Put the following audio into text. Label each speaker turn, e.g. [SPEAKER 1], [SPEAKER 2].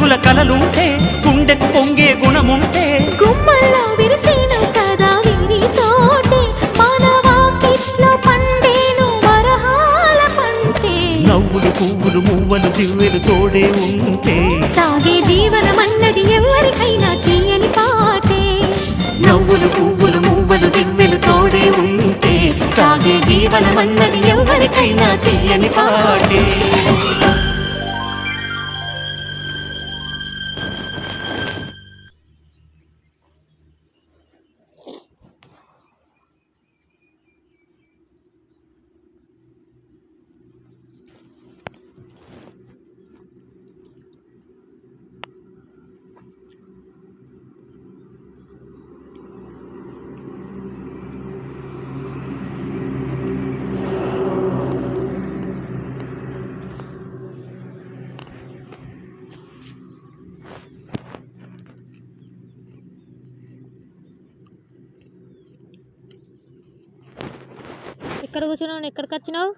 [SPEAKER 1] రంగుల కలలుంటే గుండెకు పొంగే గుణముంటే
[SPEAKER 2] గుమ్మల్లో విరిసేను కదా విరితోటే మానవాకిట్లో పండేను వరహాల పంటే
[SPEAKER 1] నవ్వులు పువ్వులు మువ్వలు దివ్వెలు తోడే ఉంటే
[SPEAKER 2] సాగే జీవనమన్నది ఎవరికైనా తీయని పాటే
[SPEAKER 1] నవ్వులు పువ్వులు మువ్వలు దివ్వెలు తోడే ఉంటే సాగే జీవనమన్నది ఎవరికైనా తీయని పాటే
[SPEAKER 2] ఎక్కడ కూర్చున్నావు? ఎక్కడికి వచ్చినావు?